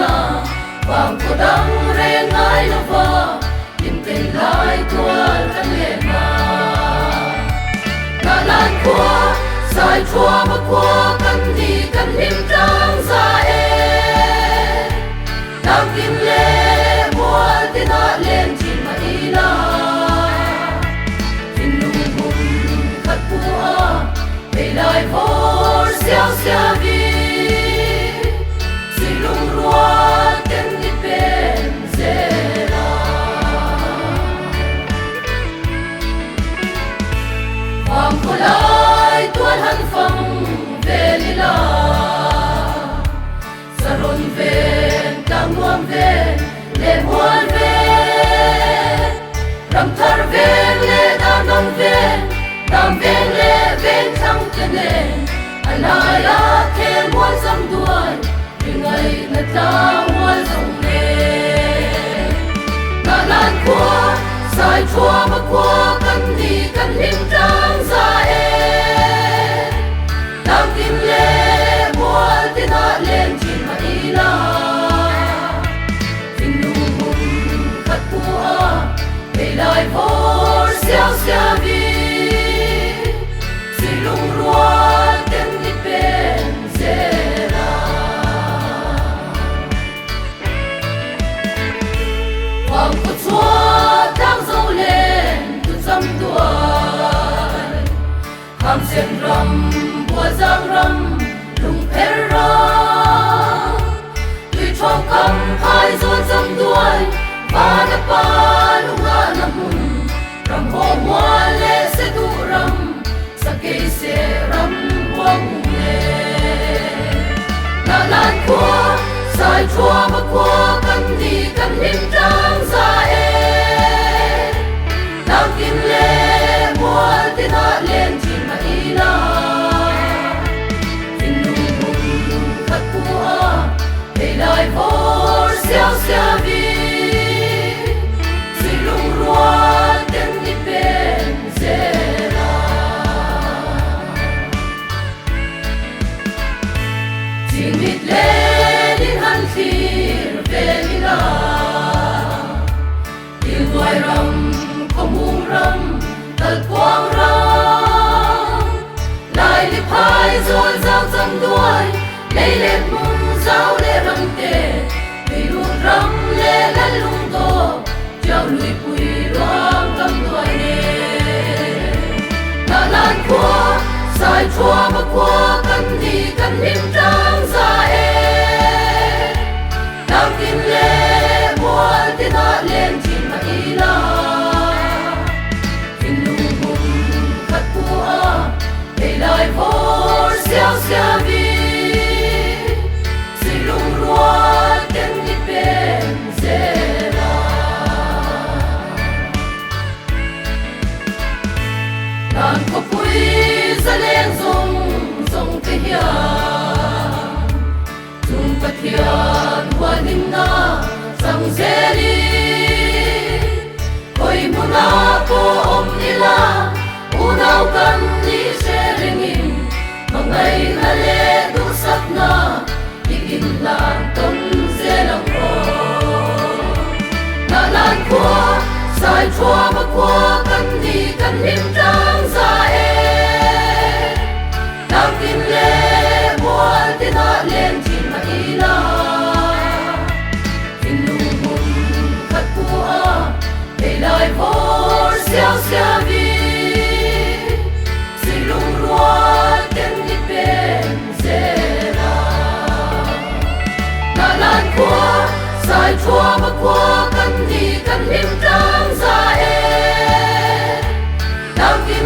na vang cô đắng ren ai lo va tìm tên lại tuan kan le na lan qua sai chua mà qua kan đi kan lim trang ra e nam kim le mua tin na lên chỉ mà đi na tin lung bum khát qua về lại vô xiao xiao vi si lung rua tên đi bên zera hoàng cô lại tuan han phong về đi la saron về cam nuam về le muan về ram thar về le dam về le ven thang kene anaya ke muan sam duai ringai na ta muan song ne na lan kwa sai chua ma kwa kan ni kan lim trang za e nam kim le muan tin na lên chỉ ma ila tin nu hum khat kwa về lại vô xiao xiao vi si lung rua tên đi bên zera hoàng cô chúa đang dâu lên từ dăm tuổi ham xiên rầm bùa giang rầm lung per ra tuy trong cắm hai ruột dăm tuổi và đã ba lung ngã nằm hùng rầm hồ hoa lệ sẽ tu rầm sa cây sẽ rầm hoang lệ na lan qua sai chua mà qua kan đi kan lim trang ra e nam kim le mua tin na lên chỉ mà ila tin lung bum khát qua về lại vô xiao xiao vi si lung rua tên đi bên zera tin mít lên in han thir về đi la yêu đuôi ram không hung ram tal quang ram lại đi phai rồi giao dâm đuôi lấy lên mông giao lê răng tê vì luôn ram lê lên lung tô trao lùi bùi loang cầm đuôi nè na lan qua sai chua mà qua kan đi kan lim trang ra e nam kim le mua tin na lên chỉ mà ila tin lung bum khát qua về lại vô xiao xiao vi si lung rua tên đi bên zera nan ko pui za lên zong ke hian tung pathian hoa nim na sang zeli koi muna ko om nila unau kan ni sheringin mangai na le du sap na igin lan ton zelang ro na lan kwa sai chua ma kwa kan đi kan lim trang ra e nam kim le mua tin na lên chỉ mà ila tin lung bum khát qua về lại vô xiao xiao vi si lung rua tên đi bên zera na lan qua sai chua ma qua kan đi kan lim trang ra e nam kim